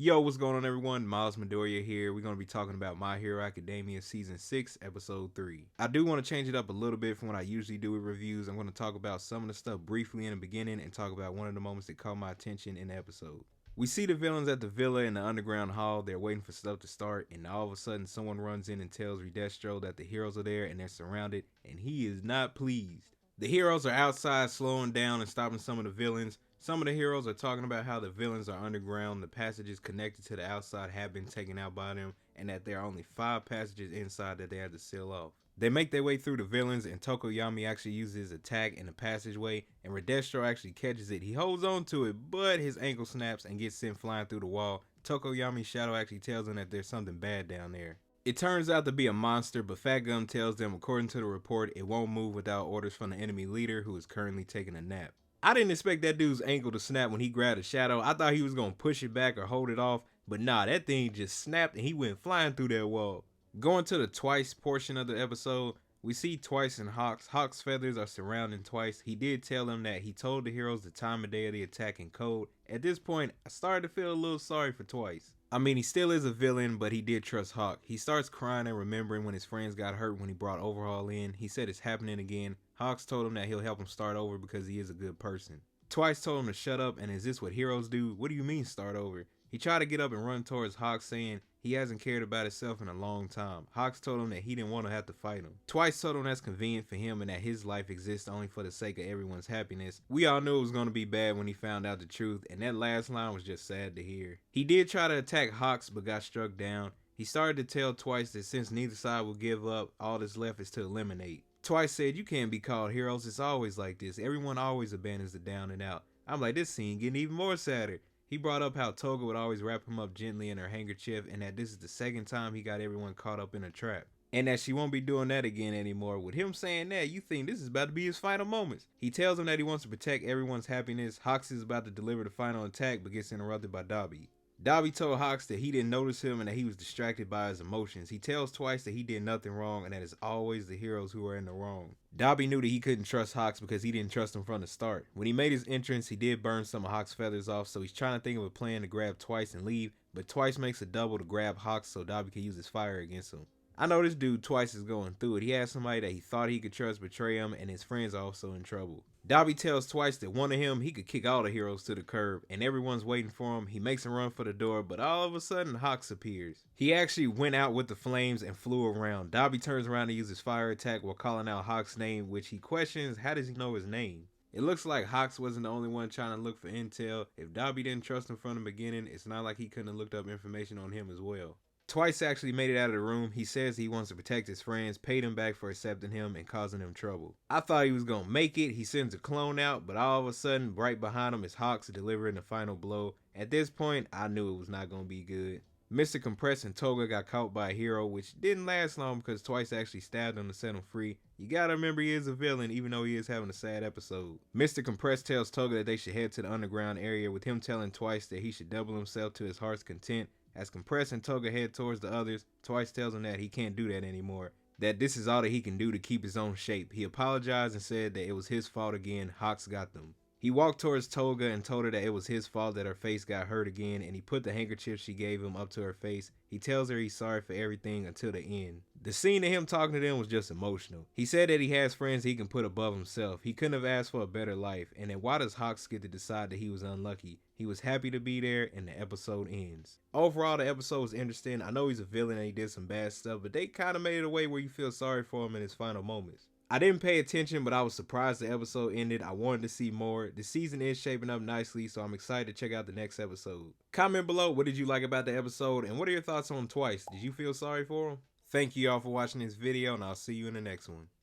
Yo, what's going on everyone? Miles Midoriya here. We're going to be talking about My Hero Academia Season 6, Episode 3. I do want to change it up a little bit from what I usually do with reviews. I'm going to talk about some of the stuff briefly in the beginning and talk about one of the moments that caught my attention in the episode. We see the villains at the villa in the underground hall. They're waiting for stuff to start, and all of a sudden someone runs in and tells Redestro that the heroes are there and they're surrounded, and he is not pleased. The heroes are outside slowing down and stopping some of the villains. Some of the heroes are talking about how the villains are underground, the passages connected to the outside have been taken out by them, and that there are only 5 passages inside that they have to seal off. They make their way through the villains, and Tokoyami actually uses his attack in the passageway, and Redestro actually catches it. He holds on to it, but his ankle snaps and gets sent flying through the wall. Tokoyami's shadow actually tells him that there's something bad down there. It turns out to be a monster, but Fat Gum tells them, according to the report, it won't move without orders from the enemy leader, who is currently taking a nap. I didn't expect that dude's ankle to snap when he grabbed a shadow. I thought he was going to push it back or hold it off, but nah, that thing just snapped and he went flying through that wall. Going to the Twice portion of the episode, we see Twice and Hawks. Hawks' feathers are surrounding Twice. He did tell them that he told the heroes the time of day of the attack in code. At this point, I started to feel a little sorry for Twice. I mean, he still is a villain, but he did trust Hawk. He starts crying and remembering when his friends got hurt when he brought Overhaul in. He said it's happening again. Hawks told him that he'll help him start over because he is a good person. Twice told him to shut up, and is this what heroes do? What do you mean start over? He tried to get up and run towards Hawks, saying he hasn't cared about himself in a long time. Hawks told him that he didn't want to have to fight him. Twice told him that's convenient for him and that his life exists only for the sake of everyone's happiness. We all knew it was going to be bad when he found out the truth, and that last line was just sad to hear. He did try to attack Hawks but got struck down. He started to tell Twice that since neither side will give up, all that's left is to eliminate. Twice said, "You can't be called heroes, it's always like this. Everyone always abandons the down and out." I'm like, this scene getting even more sadder. He brought up how Toga would always wrap him up gently in her handkerchief, and that this is the second time he got everyone caught up in a trap. And that she won't be doing that again anymore. With him saying that, you think this is about to be his final moments. He tells him that he wants to protect everyone's happiness. Hawks is about to deliver the final attack, but gets interrupted by Dobby. Dobby told Hawks that he didn't notice him and that he was distracted by his emotions. He tells Twice that he did nothing wrong and that it's always the heroes who are in the wrong. Dobby knew that he couldn't trust Hawks because he didn't trust him from the start. When he made his entrance, he did burn some of Hawks' feathers off, so he's trying to think of a plan to grab Twice and leave, but Twice makes a double to grab Hawks so Dobby can use his fire against him. I know this dude Twice is going through it. He had somebody that he thought he could trust betray him, and his friends are also in trouble. Dobby tells Twice that one of him, he could kick all the heroes to the curb, and everyone's waiting for him. He makes a run for the door, but all of a sudden, Hawks appears. He actually went out with the flames and flew around. Dobby turns around to use his fire attack while calling out Hawks' name, which he questions, how does he know his name? It looks like Hawks wasn't the only one trying to look for intel. If Dobby didn't trust him from the beginning, it's not like he couldn't have looked up information on him as well. Twice actually made it out of the room. He says he wants to protect his friends, paid him back for accepting him and causing them trouble. I thought he was going to make it. He sends a clone out, but all of a sudden, right behind him is Hawks delivering the final blow. At this point, I knew it was not going to be good. Mr. Compress and Toga got caught by a hero, which didn't last long because Twice actually stabbed him to set him free. You gotta remember he is a villain even though he is having a sad episode. Mr. Compress tells Toga that they should head to the underground area, with him telling Twice that he should double himself to his heart's content. As Compress and Toga head towards the others, Twice tells him that he can't do that anymore, that this is all that he can do to keep his own shape. He apologized and said that it was his fault again. Hawks got them. He walked towards Toga and told her that it was his fault that her face got hurt again, and he put the handkerchief she gave him up to her face. He tells her he's sorry for everything until the end. The scene of him talking to them was just emotional. He said that he has friends he can put above himself. He couldn't have asked for a better life, and then why does Hawks get to decide that he was unlucky? He was happy to be there, and the episode ends. Overall, the episode was interesting. I know he's a villain and he did some bad stuff, but they kind of made it a way where you feel sorry for him in his final moments. I didn't pay attention, but I was surprised the episode ended. I wanted to see more. The season is shaping up nicely, so I'm excited to check out the next episode. Comment below, what did you like about the episode, and what are your thoughts on Twice? Did you feel sorry for him? Thank you all for watching this video, and I'll see you in the next one.